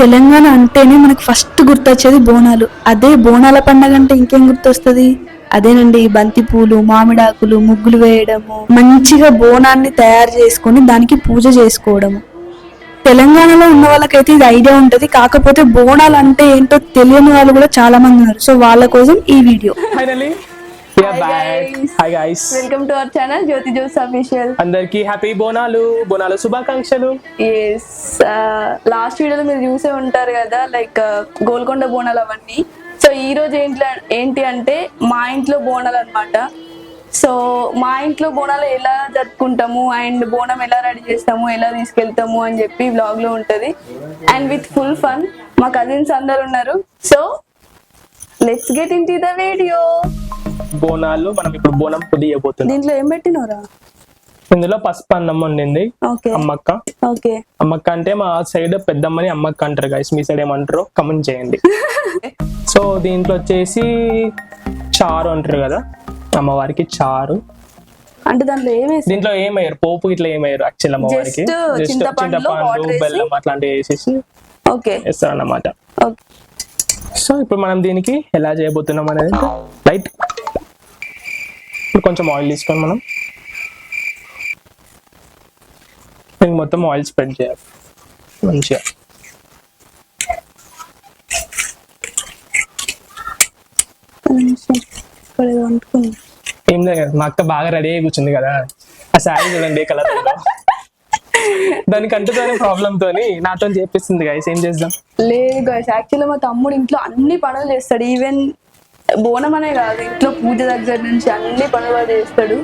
తెలంగాణ అంటేనే మనకు ఫస్ట్ గుర్తొచ్చేది బోనాలు. అదే బోనాల పండగ అంటే ఇంకేం గుర్తొస్తుంది? అదేనండి, బంతి పూలు, మామిడాకులు, ముగ్గులు వేయడము, మంచిగా బోనాన్ని తయారు చేసుకొని దానికి పూజ చేసుకోవడము. తెలంగాణలో ఉన్న వాళ్ళకైతే ఇది ఐడియా ఉంటది, కాకపోతే బోనాలు అంటే ఏంటో తెలియని వాళ్ళు కూడా చాలా మంది ఉన్నారు. సో వాళ్ళ కోసం ఈ video. Finally hi guys, welcome to our channel Jyothi Jos official. అందరికి హ్యాపీ బోనాలు శుభాకాంక్షలు. లాస్ట్ వీడియోలో మీరు చూసే ఉంటారు కదా, లైక్ గోల్కొండ బోనాలు అవన్నీ. సో ఈ రోజు ఏంటి అంటే మా ఇంట్లో బోనాలు అన్నమాట. సో మా ఇంట్లో బోనాలు ఎలా జరుపుకుంటాము అండ్ బోనం ఎలా రెడీ చేస్తాము, ఎలా తీసుకెళ్తాము అని చెప్పి వ్లాగ్ లో ఉంటది. And with full fun. మా కజిన్స్ అందరు ఉన్నారు. So let's get in to the video. Bonalu మనం ఇప్పుడు బోనం పొడి అయిపోతుంది. దీంట్లో ఏం పెట్టినవరా? ఇందులో పసుపు అన్నం వండింది అమ్మక్క. అమ్మక్క అంటే మా సైడ్ పెద్దమ్మని అమ్మక్క అంటారు గైస్, మీ సైడ్ ఏమంటారో కమెంట్ చేయండి. సో దీంట్లో వచ్చేసి చారు అంటారు కదా, అమ్మవారికి చారు అంటే దీంట్లో ఏమయ్యారు, పోపు ఇట్లా ఏమయ్యారు యాక్చువల్ అమ్మవారికి చింతపండు బెల్లం అట్లాంటివి వేసేసి వేస్తారు అన్నమాట. సో ఇప్పుడు మనం దీనికి ఎలా చేయబోతున్నాం అనేది రైట్. ఇప్పుడు కొంచెం ఆయిల్ తీసుకొని మనం దీనికి మొత్తం ఆయిల్ స్ప్రెడ్ చేయాలి మంచిగా. ఏం లేదు, మా అక్క బాగా రెడీ అయి కూర్చుంది కదా, ఆ శారీ చూడండి ఏ కలర్ దానికి అంటుతోనే ప్రాబ్లమ్ తోని నాతో చేపిస్తుంది గైస్. ఏం చేద్దాం? లేదు గైస్, యాక్చువల్లీ మా తమ్ముడు ఇంట్లో అన్ని పనులు చేస్తాడు. ఈవెన్ బోనం అనే కాదు, ఇంట్లో పూజ దగ్గర నుంచి అన్ని పనులు చేస్తాడు.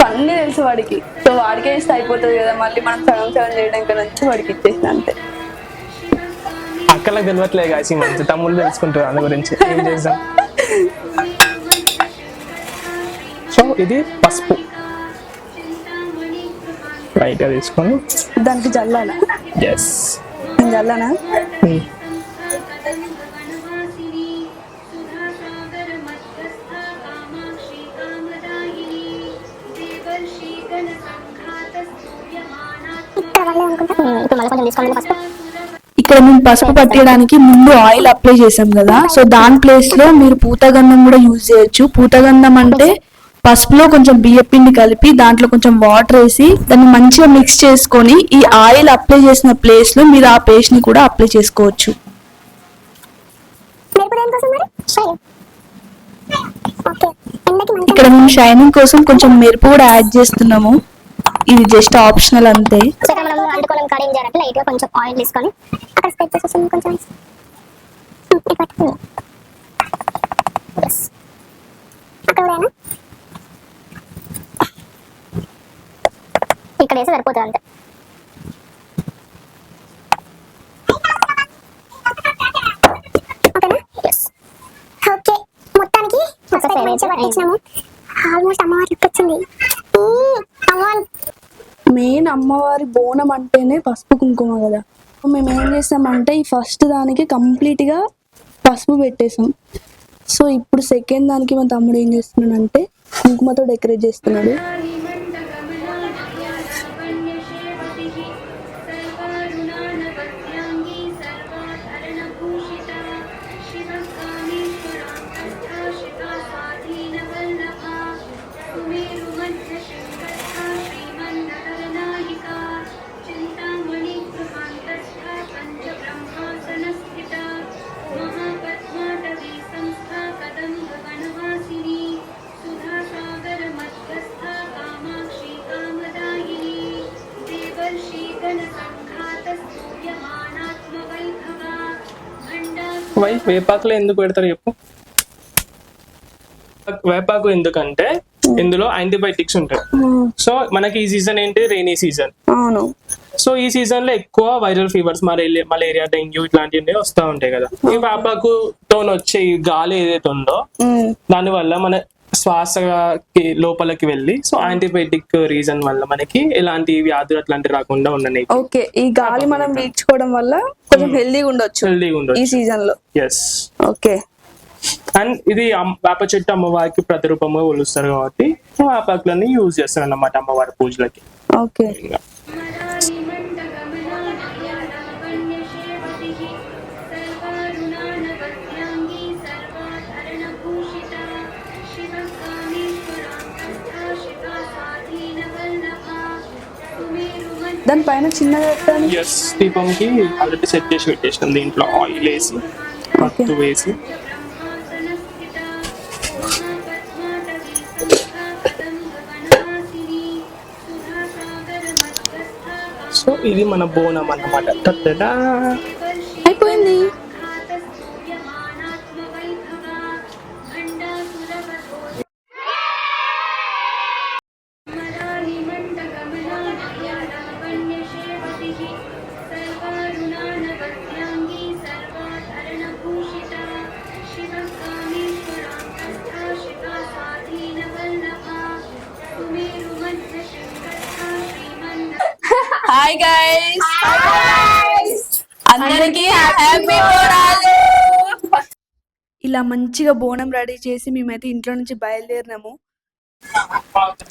అన్ని తెలుసు వాడికి. సో వాడికే ఇస్తే అయిపోతుంది కదా, మళ్ళీ మనం సగం చేయడానికి నుంచి వాడికి ఇచ్చేసిన అంతే. అక్కలకు తెలియట్లేదు గైస్, ఈ మంచి తమ్ముళ్ళు తెలుసుకుంటారు దాని గురించి. ఏం చేద్దాం? సో ఇది పసుపు రైట్ గా తీసుకొని దానికి జల్లాలా? ఎస్, జల్లానా? ఇక్కడ మేము పసుపు పట్టడానికి ముందు ఆయిల్ అప్లై చేసాం కదా, సో దాని ప్లేస్ లో మీరు పూతగంధం కూడా యూజ్ చేయొచ్చు. పూతగంధం అంటే పసుపులో కొంచెం బియ్యం పిండి కలిపి దాంట్లో కొంచెం వాటర్ వేసి దాన్ని మంచిగా మిక్స్ చేసుకొని ఈ ఆయిల్ అప్లై చేసిన ప్లేస్ లో మీరు ఆ పేస్ట్ ని కూడా అప్లై చేసుకోవచ్చు. ఇక్కడ మేము షైనింగ్ కోసం కొంచెం మెరుపు కూడా యాడ్ చేస్తున్నాము. ఇది జస్ట్ ఆప్షనల్ అంతే. కొంచెం ఆయిల్ తీసుకొని ఇక్కడ వేసి సరిపోతుంది అంతే. ఓకే, మొత్తానికి పట్టించినాము. ఆల్మోస్ట్ అమ్మవారికి వచ్చింది. మెయిన్ అమ్మవారి బోనం అంటేనే పసుపు కుంకుమ కదా. మేము ఏం చేసామంటే ఈ ఫస్ట్ దానికి కంప్లీట్ గా పసుపు పెట్టేసాం. సో ఇప్పుడు సెకండ్ దానికి మా తమ్ముడు ఏం చేస్తున్నాడంటే కుంకుమతో డెకరేట్ చేస్తున్నాడు. వేపాకులో ఎందుకు పెడతారు చెప్పు? వేపాకు ఎందుకంటే ఇందులో యాంటీబయాటిక్స్ ఉంటాయి. సో మనకి ఈ సీజన్ ఏంటి, రెయినీ సీజన్. సో ఈ సీజన్ లో ఎక్కువ వైరల్ ఫీవర్స్, మలేరియా, డెంగ్యూ ఇట్లాంటివి వస్తూ ఉంటాయి కదా. ఈ వేపాకు తోని వచ్చే ఈ గాలి ఏదైతే ఉందో దాని వల్ల మన శ్వాసకి లోపలికి వెళ్ళి, సో యాంటీబయాటిక్ రీజన్ వల్ల మనకి ఎలాంటి వ్యాధులు అట్లాంటివి రాకుండా ఉన్నాయి. ఓకే, ఈ గాలి మనం పీల్చుకోవడం వల్ల కొంచెం హెల్దీగా ఉండొచ్చు ఈ సీజన్ లో. Yes, okay. అండ్ ఇది వేప చెట్టు అమ్మవారికి ప్రతిరూపంగా కొలుస్తారు కాబట్టి వేపాకులని యూజ్ చేస్తారు అన్నమాట అమ్మవారి పూజలకి. ఓకే. దానిపైన చిన్నగా పెట్టాలి. ఎస్, దీపంకి ఆల్రెడీ సెట్ చేసి పెట్టేసినాం. దీంట్లో ఆయిల్ వేసి పత్తు వేసి సో ఇది మన బోనం అన్నమాట. టట్టడా. అయిపోయింది. హాయ్ గైస్, అందరికీ హ్యాపీ బోనాలు. ఇలా మంచిగా బోనం రెడీ చేసి మేమైతే ఇంట్లో నుంచి బయలుదేరినాము.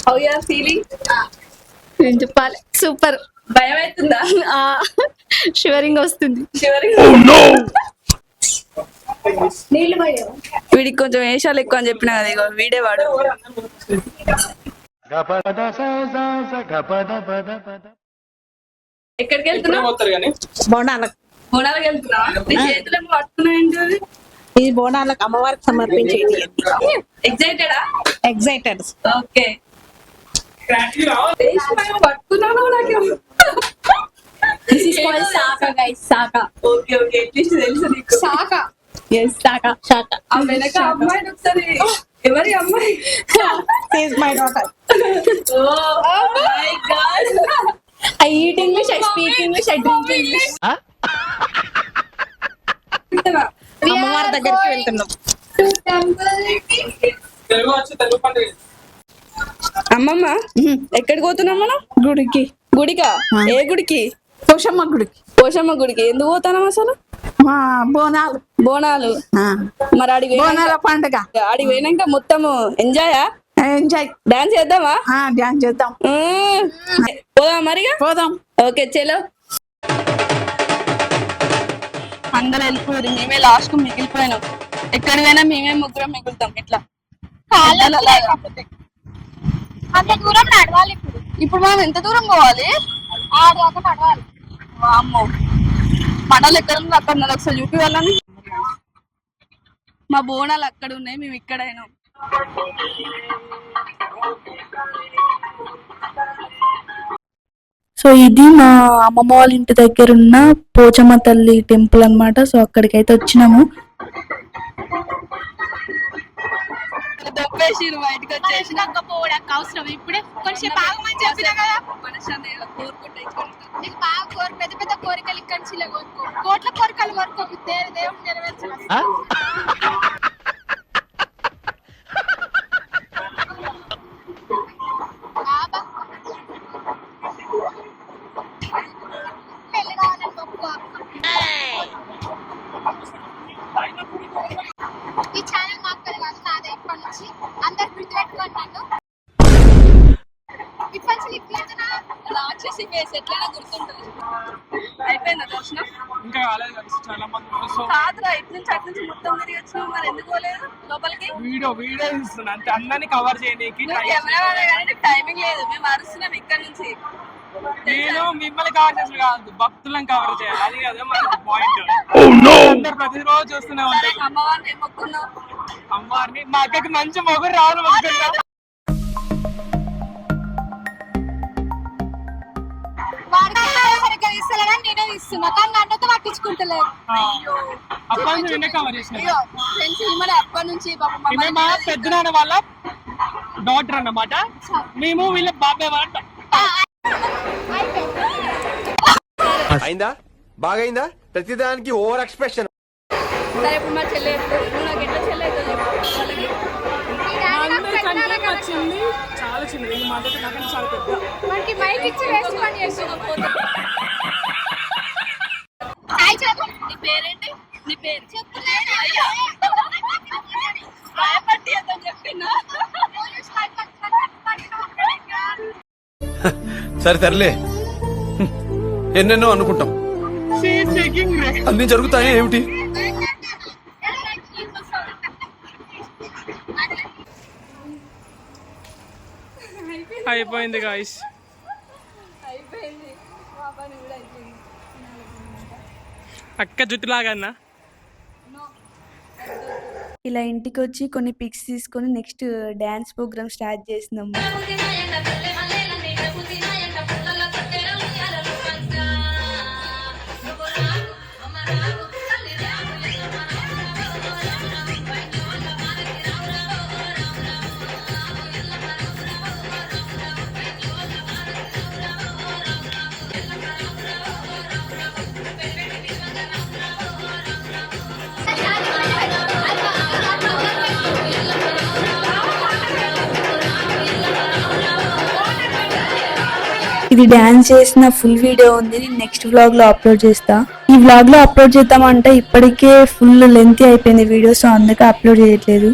How you are feeling? ఏం చెప్పాలి, సూపర్. భయం అవుతుందా? షివరింగ్ వస్తుంది. వీడికి కొంచెం వేషాలు ఎక్కువ అని చెప్పిన కదా, ఇగో వీడే వాడు. ఎక్కడికి వెళ్తున్నావు? పోతారు కానీ బోనాలకు బోనాలకు వెళ్తున్నావా? నీ చేతులు ఏమో పట్టుకున్నావు ఏంటి? ఈ బోనాలకు అమ్మవారికి సమర్పించేది. ఎక్సైటెడా? ఎగ్జైటెడ్. ఓకే. పట్టుకున్నాను నాకు. ఓకే ఓకే, అట్లీస్ట్ తెలుసు నీకు. ఆ వెనక అమ్మాయిని ఒకసారి, ఎవరి అమ్మాయి? My daughter. Oh my God. I eat English, I speak English, I drink English. అమ్మవారి దగ్గరికి వెళ్తున్నాం. తెలుగు వచ్చి తెలుగు పండుగ. అమ్మమ్మ, ఎక్కడికి పోతున్నాం మనం? గుడికి. గుడికా? ఏ గుడికి? పోషమ్మ గుడికి. పోషమ్మ గుడికి ఎందుకు పోతానం అసలు? మా బోనాలు. బోనాలు. మరి ఆడికి బోనాల పండుగ. ఆడికి పోయినాక మొత్తము ఎంజాయా? ఎంజాయ్. డాన్స్ చేద్దామా? డాన్స్ చేద్దాం. పోదాం మరిగా. పోదాం. ఓకే చలో. అందరూ వెళ్ళిపోయారు, మేమే లాస్ట్ కు మిగిలిపోయినాం. ఎక్కడి పోయినా మేమే ముగ్గురం మిగులుతాం. ఇట్లా అంత దూరం నడవాలి. ఇప్పుడు ఇప్పుడు మనం ఎంత దూరం పోవాలి? ఆడాక నడవాలి. వామ్మో, పడాలు ఎక్కడ ఉంది అక్కడ ఉన్నది, ఒకసారి చూపి వాళ్ళని. మా బోనాలు అక్కడ ఉన్నాయి, మేము ఇక్కడైనా. సో ఇది మా అమ్మమ్మ వాళ్ళ ఇంటి దగ్గర ఉన్న పోచమ్మ తల్లి టెంపుల్ అన్నమాట. సో అక్కడికైతే వచ్చినాము. దొబ్బేసి బయటకు వచ్చేసి పోవడానికి అవసరం ఇప్పుడే కొంచెం బాగా మంచి చెప్పినా కదా. మనశ్శాంతి కోరుకుంటే నీకు బాగా పెద్ద పెద్ద కోరికలు ఇక్కడ నుంచి కోరుకో. కోట్ల కోరికలు కోరుకోకు, దేవుడు నెరవేర్చాలి. పెళ్లి కావాలని గొప్ప. ఈ ఛానల్ మాకు కాదు, నాదే. ఇప్పటి నుంచి అందరు గుర్తుపెట్టుకోండి నన్ను. ఇప్పటి నుంచి నీకు గుర్తున్నా రాక్షసి ఫేస్ ఎట్లైనా గుర్తుంటుంది. అయిపోయిందా దర్శనం? ఇంకా కాలేదు కదా, చాలా మంది ఉన్నారు. సో కాదురా, ఇటు నుంచి అటు నుంచి మొత్తం తిరిగి వచ్చినావు, మరి ఎందుకు పోలేదు లోపలికి? వీడియో ఇస్తున్నా అంతే, అందరినీ కవర్ చేయడానికి. నువ్వు కెమెరా వాడే కానీ నీకు టైమింగ్ లేదు. మేము అరుస్తున్నాం ఇక్కడ నుంచి. నేను మిమ్మల్ని కవర్ చేసిన కాదు, భక్తులను కవర్ చేయాలి. అది కదా మన పాయింట్. అందరు ప్రతిరోజు చూస్తూనే ఉంటారు. అమ్మవారిని ఏం మొక్కున్నావు? అమ్మవారిని, మా అక్కకి మంచి మొగుడు రావాలి మొక్కుతున్నా. వాడికి సరిగ్గా తీస్తలేదని నేనే తీస్తున్నా, కానీ నన్నతో పట్టించుకుంటలేదు. అప్పటి నుంచి నేనే కవర్ చేసిన. అయ్యో ఫ్రెండ్స్, ఈమె అప్పటి నుంచి ఈమె మా పెద్దనాన్న వాళ్ళ డాటర్ అన్నమాట. మేము వీళ్ళ బాబాయ్ వాళ్ళ. అయిందా? బాగైందా? ప్రతిదానికి ఓవర్ ఎక్స్ప్రెషన్. సరే, ఇప్పుడు మా చెల్లె ఎప్పుడు నువ్వు నాకు ఎట్లా చెల్లె అవుతుంది చెప్పు వాళ్ళకి. చిన్ని, చాలా చిన్నది. మా దగ్గర నాకంటే చాలా పెద్ద. వాడికి మైక్ ఇచ్చి వేస్ట్ పని చేస్తున్నాం. నీ పేరేంటి? నీ పేరు చెప్తున్నాను. అయ్యో భయపట్టి ఏదో చెప్పినా. సరే తరలే, ఎన్నెన్నో అనుకుంటాం, అన్ని జరుగుతాయి ఏమిటి? అయిపోయింది గాయ్స్. అయిపోయింది. అక్క జుట్టులాగా అన్న ఇలా ఇంటికి వచ్చి కొన్ని పిక్స్ తీసుకొని నెక్స్ట్ డ్యాన్స్ ప్రోగ్రామ్ స్టార్ట్ చేసినాము. ఇది డాన్స్ చేసిన ఫుల్ వీడియో ఉంది, నేను నెక్స్ట్ వ్లాగ్ లో అప్లోడ్ చేస్తా. ఈ వ్లాగ్ లో అప్లోడ్ చేద్దామంటే ఇప్పటికే ఫుల్ లెంత్ అయిపోయింది వీడియో, సో అందుకే అప్లోడ్ చేయట్లేదు.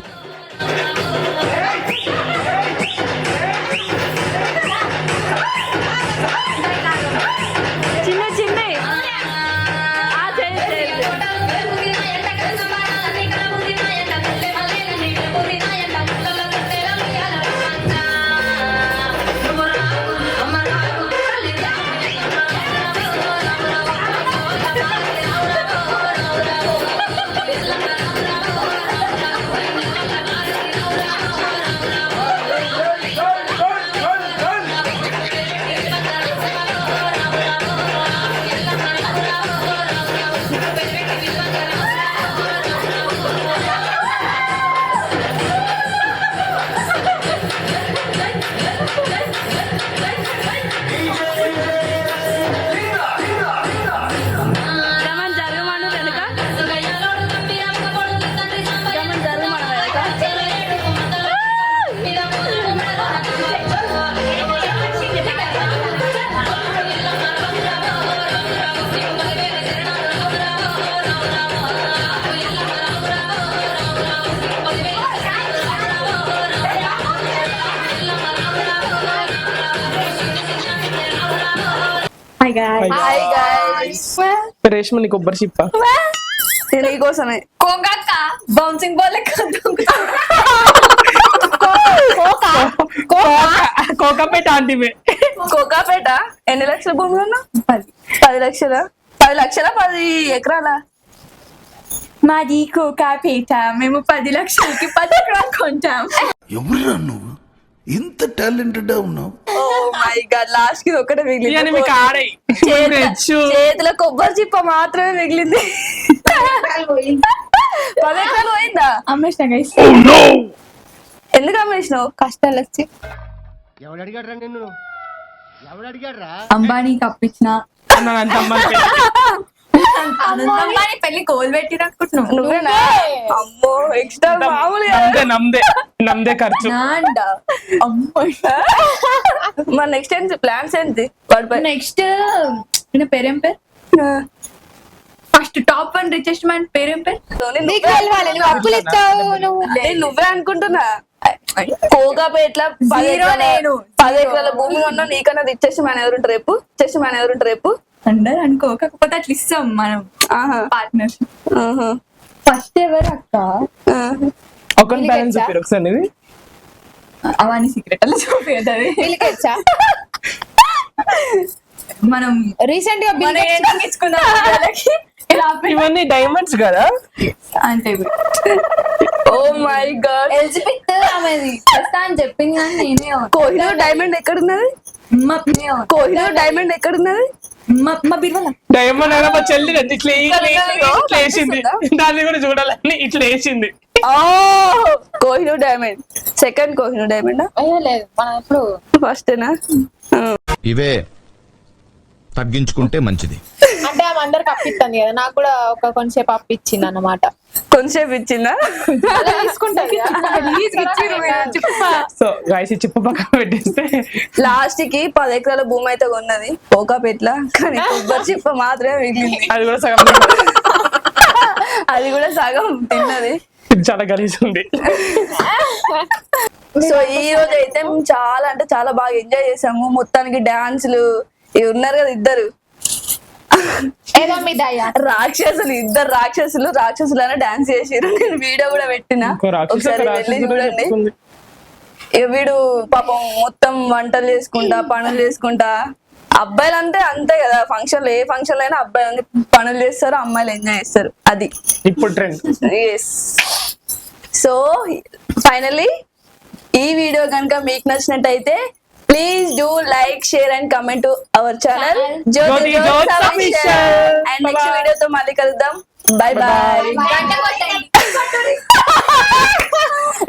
హాయ్ గైస్, రేష్మ నీ కొబ్బరి చిప్ప నీకోసమే కోంగక్క బౌన్సింగ్ బాల్ కోకాపేట ఆంటీమే. కోకాపేట ఎన్ని లక్షల భూమి ఉన్నా? 10 లక్షల 10 లక్షల 10 ఎకరాల. మాది కోకాపేట, మేము 10 లక్షలకి 10 ఎకరాలు కొంటాం. ఎవరురా నువ్వు ఇంత టాలెంటెడ్ ఉన్నావు? ఓ మై గాడ్, లాస్ట్ కి ఒకటే మిగిలింది. మీకు ఆడే చేతిలో కొబ్బరి చిప్ప మాత్రమే మిగిలింది. 10 ఎకరాలు పోయిందా? అమ్మేసిన గైస్. ఎందుకు అమ్మేసినావు? కష్టాలు వచ్చి అంబానీకి అప్పించిన అంబానీ పెళ్లి కోల్ పెట్టి అనుకుంటున్నావు నువ్వేనా? అమ్మో ఎక్స్ట్రా మామూలుగా నమ్దే ఖర్చు. మరి నెక్స్ట్ ఏంటి ప్లాన్స్ ఏంటి? నెక్స్ట్ పేరేం పేరు? ఫస్ట్ టాప్ 1 రిచెస్ట్ మ్యాన్ పేరేం పేరు? నువ్వే అనుకుంటున్నా. కోకాపేట్ల 10 ఎకరాల భూమి ఉన్నా నీకన్నా రిచెస్ట్ మ్యాన్ ఎవరుంటారు రేపు? రిచెస్ట్ మ్యాన్ ఎవరుంటారు రేపు? అందరు అనుకో, కాకపోతే అట్లా ఇస్తాం మనం పార్ట్నర్స్. ఆహా. ఫస్ట్ ఎవరు అక్క? ఒక బ్యాలెన్స్ చెప్పారు ఒకసారి నీది. అవన్నీ సీక్రెట్ అలా చూపించదు. మనం రీసెంట్ గా ఇవన్నీ డైమండ్స్ కదా అంటే ఓ మై గాడ్, ఎలిజబెత్ ఆమెది చేస్తా అని చెప్పింది కానీ నేనే కోహినూర్ డైమండ్ ఎక్కడున్నది? కోహినూర్ డైమండ్ ఎక్కడున్నది? మా బిర్వల డైమండ్ అయినా మా చెల్లి ఇట్లా వేసింది, దాన్ని కూడా చూడాలని ఇట్లా వేసింది. Kohinoor diamond second Kohinoor diamond లేదు, మనం ఎప్పుడు ఫస్టేనా? ఇవే తగ్గించుకుంటే మంచిది. అంటే ఆమె అందరికి అప్పిస్తుంది కదా, నాకు కూడా ఒక కొంచెంసేపు అప్పిచ్చింది అన్నమాట. కొంచెంసేపు ఇచ్చిందా? తీసుకుంటది సో గైస్ చిప్ప పక్కన పెట్టేస్తే లాస్ట్ కి 10 ఎకరాల భూమి అయితే కొన్నది కోకాపేట్ల, కానీ కొబ్బరి చిప్ప మాత్రమే మిగిలింది. అది కూడా సగం అది కూడా సగం తిన్నది. ఇది చాలా గలీజ్ ఉంది. సో ఈ రోజు అయితే మేము చాలా అంటే చాలా బాగా ఎంజాయ్ చేసాము. మొత్తానికి డాన్సులు ఇవి ఉన్నారు కదా ఇద్దరు ఏదో మీ దయ రాక్షసులు, ఇద్దరు రాక్షసులు డాన్స్ చేసారు. నేను వీడియో కూడా పెట్టిన, ఒకసారి వెళ్ళి చూడండి. ఇక వీడు పాపం మొత్తం వంటలు చేసుకుంటా పనులు చేసుకుంటా అబ్బాయిలు అంటే అంతే కదా, ఫంక్షన్ ఏ ఫంక్షన్ అయినా అబ్బాయిలు పనులు చేస్తారు, అమ్మాయిలు ఎంజాయ్ చేస్తారు, అది ఇప్పుడు ట్రెండ్. సో ఫైనలీ ఈ వీడియో కనుక మీకు నచ్చినట్టయితే please do like, share and comment to our channel Jyoti Jyots Official. And next వీడియోతో మళ్ళీ కలుద్దాం. Bye bye. గంట కొట్టండి.